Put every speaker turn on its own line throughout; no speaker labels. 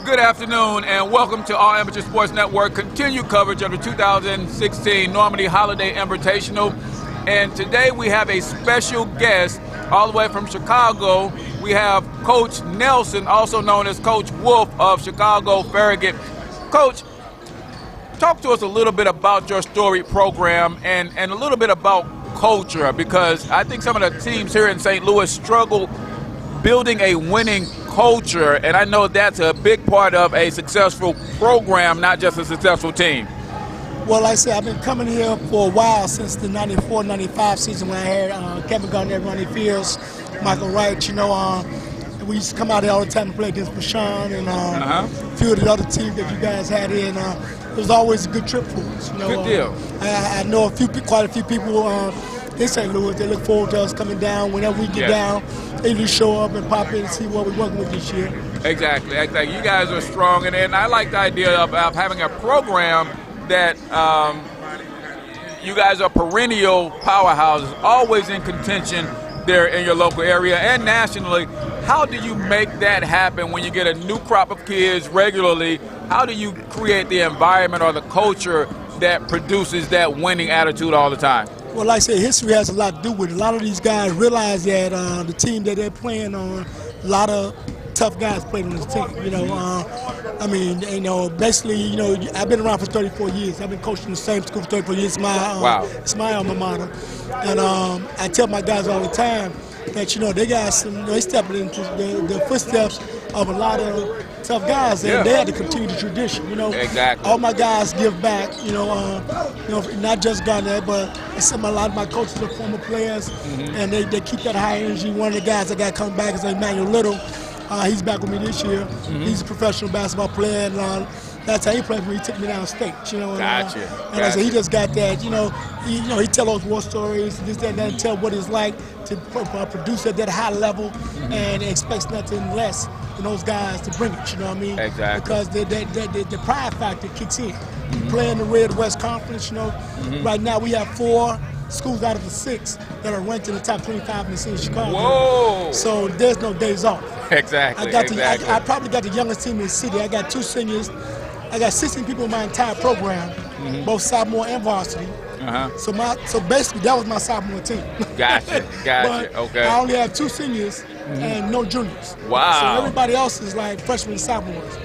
Good afternoon and welcome to All Amateur Sports Network continued coverage of the 2016 Normandy Holiday Invitational. And today we have a special guest all the way from Chicago. We have Coach Nelson, also known as Coach Wolf of Chicago Farragut. Coach, talk to us a little bit about your storied program and a little bit about culture, because I think some of the teams here in St. Louis struggle building a winning culture, and I know that's a big part of a successful program, not just a successful team.
Well, like I said, I've been coming here for a while, since the 94-95 season when I had Kevin Garnett, Ronnie Fields, Michael Wright. We used to come out here all the time to play against Bashan and a few of the other teams that you guys had in. It was always a good trip for us.
Good deal.
I know quite a few people in St. Louis. They look forward to us coming down. Whenever we get down, they usually show up and pop in and see what we're working with this year.
Exactly. You guys are strong, and I like the idea of having a program that you guys are perennial powerhouses, always in contention there in your local area and nationally. How do you make that happen when you get a new crop of kids regularly? How do you create the environment or the culture that produces that winning attitude all the time?
Well, like I said, history has a lot to do with it. A lot of these guys realize that the team that they're playing on, a lot of tough guys playing on this team. Basically, I've been around for 34 years. I've been coaching the same school for 34 years. It's my alma mater. And I tell my guys all the time that, they got some, they stepping into the footsteps of a lot of tough guys, and they had to continue the tradition.
Exactly.
All my guys give back. Not just Garnett, but a lot of my coaches are former players, and they keep that high energy. One of the guys that got come back is Emmanuel Little. He's back with me this year. He's a professional basketball player, and that's how he played when he took me downstate.
Gotcha.
I said he just got that. He tell those war stories, this, that, and that, and tell what it's like to produce at that high level, and expects nothing less than those guys to bring it. You know what I mean?
Exactly.
Because the pride factor kicks in. Playing the Red West Conference. Right now we have 4 schools out of the 6 that are ranked in the top 25 in the city of Chicago.
Whoa!
So there's no days off.
Exactly.
I probably got the youngest team in the city. I got 2 seniors. I got 16 people in my entire program, both sophomore and varsity. So basically, that was my sophomore team.
Gotcha.
But
okay.
I only have 2 seniors and no juniors.
Wow.
So everybody else is like freshmen and sophomores.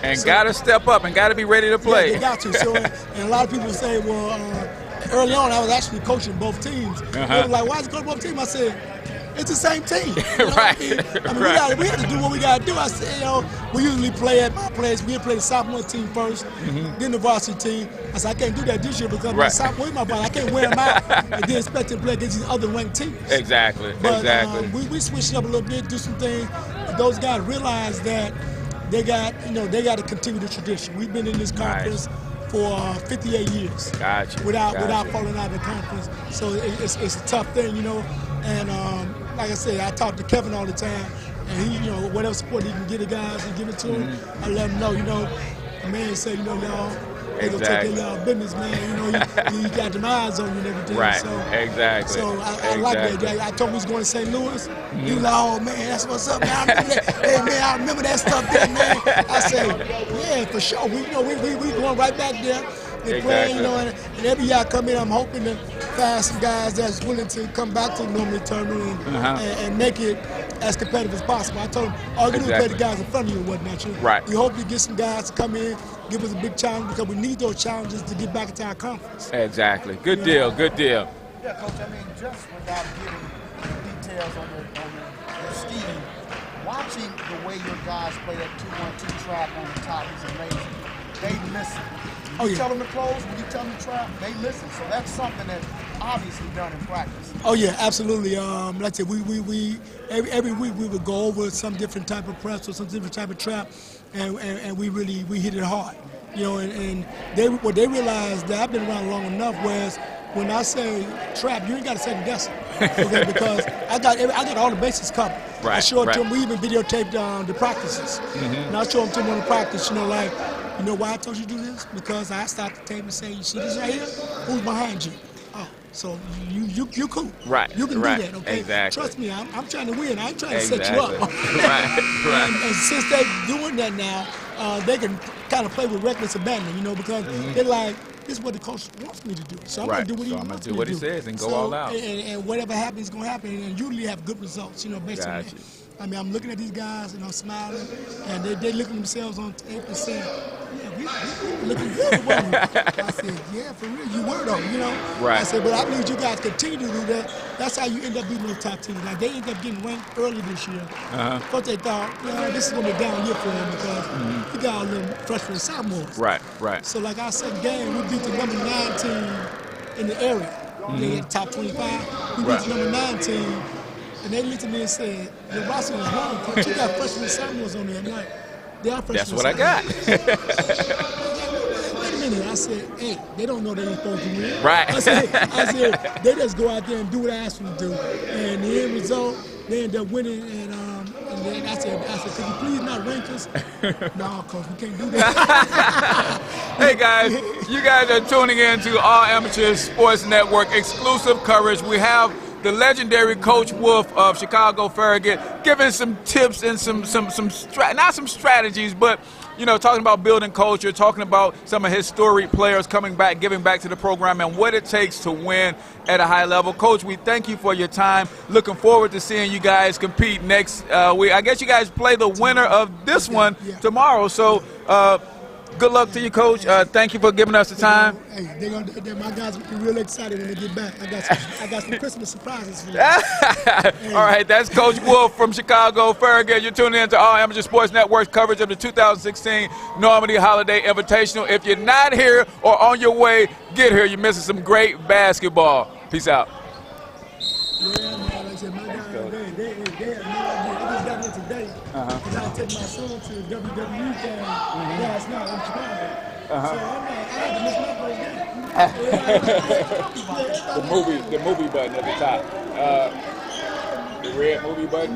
And gotta step up and gotta be ready to play.
Yeah, they got to. So, and a lot of people say, well, early on, I was actually coaching both teams. They were like, why is it coaching both teams? I said, it's the same team.
Right.
We have to do what we got to do. I said, we usually play at my place. We play the sophomore team first, then the varsity team. I said, I can't do that this year because my sophomore is my body. I can't wear them out and then expect them to play against these other ranked teams.
Exactly.
We switched up a little bit, do some things. But those guys realize that they got to continue the tradition. We've been in this conference for 58 years.
Gotcha.
Without falling out of the conference. So it's a tough thing, And like I said, I talk to Kevin all the time, and he, whatever support he can get the guys and give it to him, I let him know, the man said, y'all, they gonna take care of y'all business, man. He got them eyes on you and everything.
Right.
So,
exactly.
So I like that. I told him he was going to St. Louis. He was like, oh man, that's what's up, man. I remember that. Hey man, I remember that stuff there, man. I say, yeah, for sure. We going right back there. They're playing, and every year I come in, I'm hoping to find some guys that's willing to come back to the Normandy tournament and make it as competitive as possible. I told them, all you do is play the guys in front of you and whatnot.
Right.
We hope to get some guys to come in, give us a big challenge, because we need those challenges to get back into our conference.
Exactly. Good deal.
Yeah, Coach, just without giving details on the scheme, watching the way your guys play that 2-1-2 trap on the top is amazing. They listen. When you tell them to close, when you tell them to trap, they listen. So that's something that's obviously done in practice.
Oh yeah, absolutely. Like I said, we every week we would go over some different type of press or some different type of trap, and we hit it hard. And what they realized, that I've been around long enough, whereas when I say trap, you ain't got to second guess it, okay? Because I got all the bases covered.
Right,
I showed to them. We even videotaped the practices, and I showed them to them on the practice. You know why I told you to do this? Because I stopped the tape and say, you see this right here? Who's behind you? Oh, so you cool.
Right.
You can do that, okay?
Exactly.
Trust me, I'm trying to win. I ain't trying to set you up.
Right.
And since they're doing that now, they can kind of play with reckless abandon, you know, because they're like, this is what the coach wants me to do. So I'm going to do what he wants me to do.
What he says and go all out.
And whatever happens is going to happen, and usually have good results, you know, based on that. I mean, I'm looking at these guys and I'm smiling, and they looking at themselves on tape and saying, yeah, we looking good, weren't we? I said, yeah, for real, you were though, you know?
Right.
I said, but I need you guys to continue to do that. That's how you end up beating the top teams. Like, they end up getting ranked early this year. Because they thought, this is going to be a down year for them because you got all them freshman sophomores.
Right.
So, like our second game, we beat the number 9 team in the area. They had the top 25. We beat the number 9 team. And they looked at me and said, your roster is wrong, coach. You got freshmen and sophomores on there. I'm like, they are freshmen.
That's what I got.
Wait a minute. I said, hey, they don't know they ain't supposed to win.
Right.
I said, they just go out there and do what I asked them to do. And the end result, they end up winning. And then I said, could you please not rank us? No, coach, we can't do that.
Hey guys, you guys are tuning in to All Amateur Sports Network exclusive coverage. We have the legendary Coach Wolf of Chicago Farragut giving some tips and not some strategies, but talking about building culture, talking about some of his storied players coming back, giving back to the program, and what it takes to win at a high level. Coach, we thank you for your time. Looking forward to seeing you guys compete next week. I guess you guys play the winner of this one tomorrow. So good luck to you, Coach. Thank you for giving us the time.
Hey, my guys will be real excited when they get back. I got some Christmas surprises for you.
All right, that's Coach Wolf from Chicago Farragut. You're tuning in to All Amateur Sports Network's coverage of the 2016 Normandy Holiday Invitational. If you're not here or on your way, get here. You're missing some great basketball. Peace out.
Yeah, man, like I said, my guys, they had no idea. I just got here today because I took my son to the WWE game last night in Chicago. So I'm like, I had to miss my first game.
The movie button at the top. The red movie button.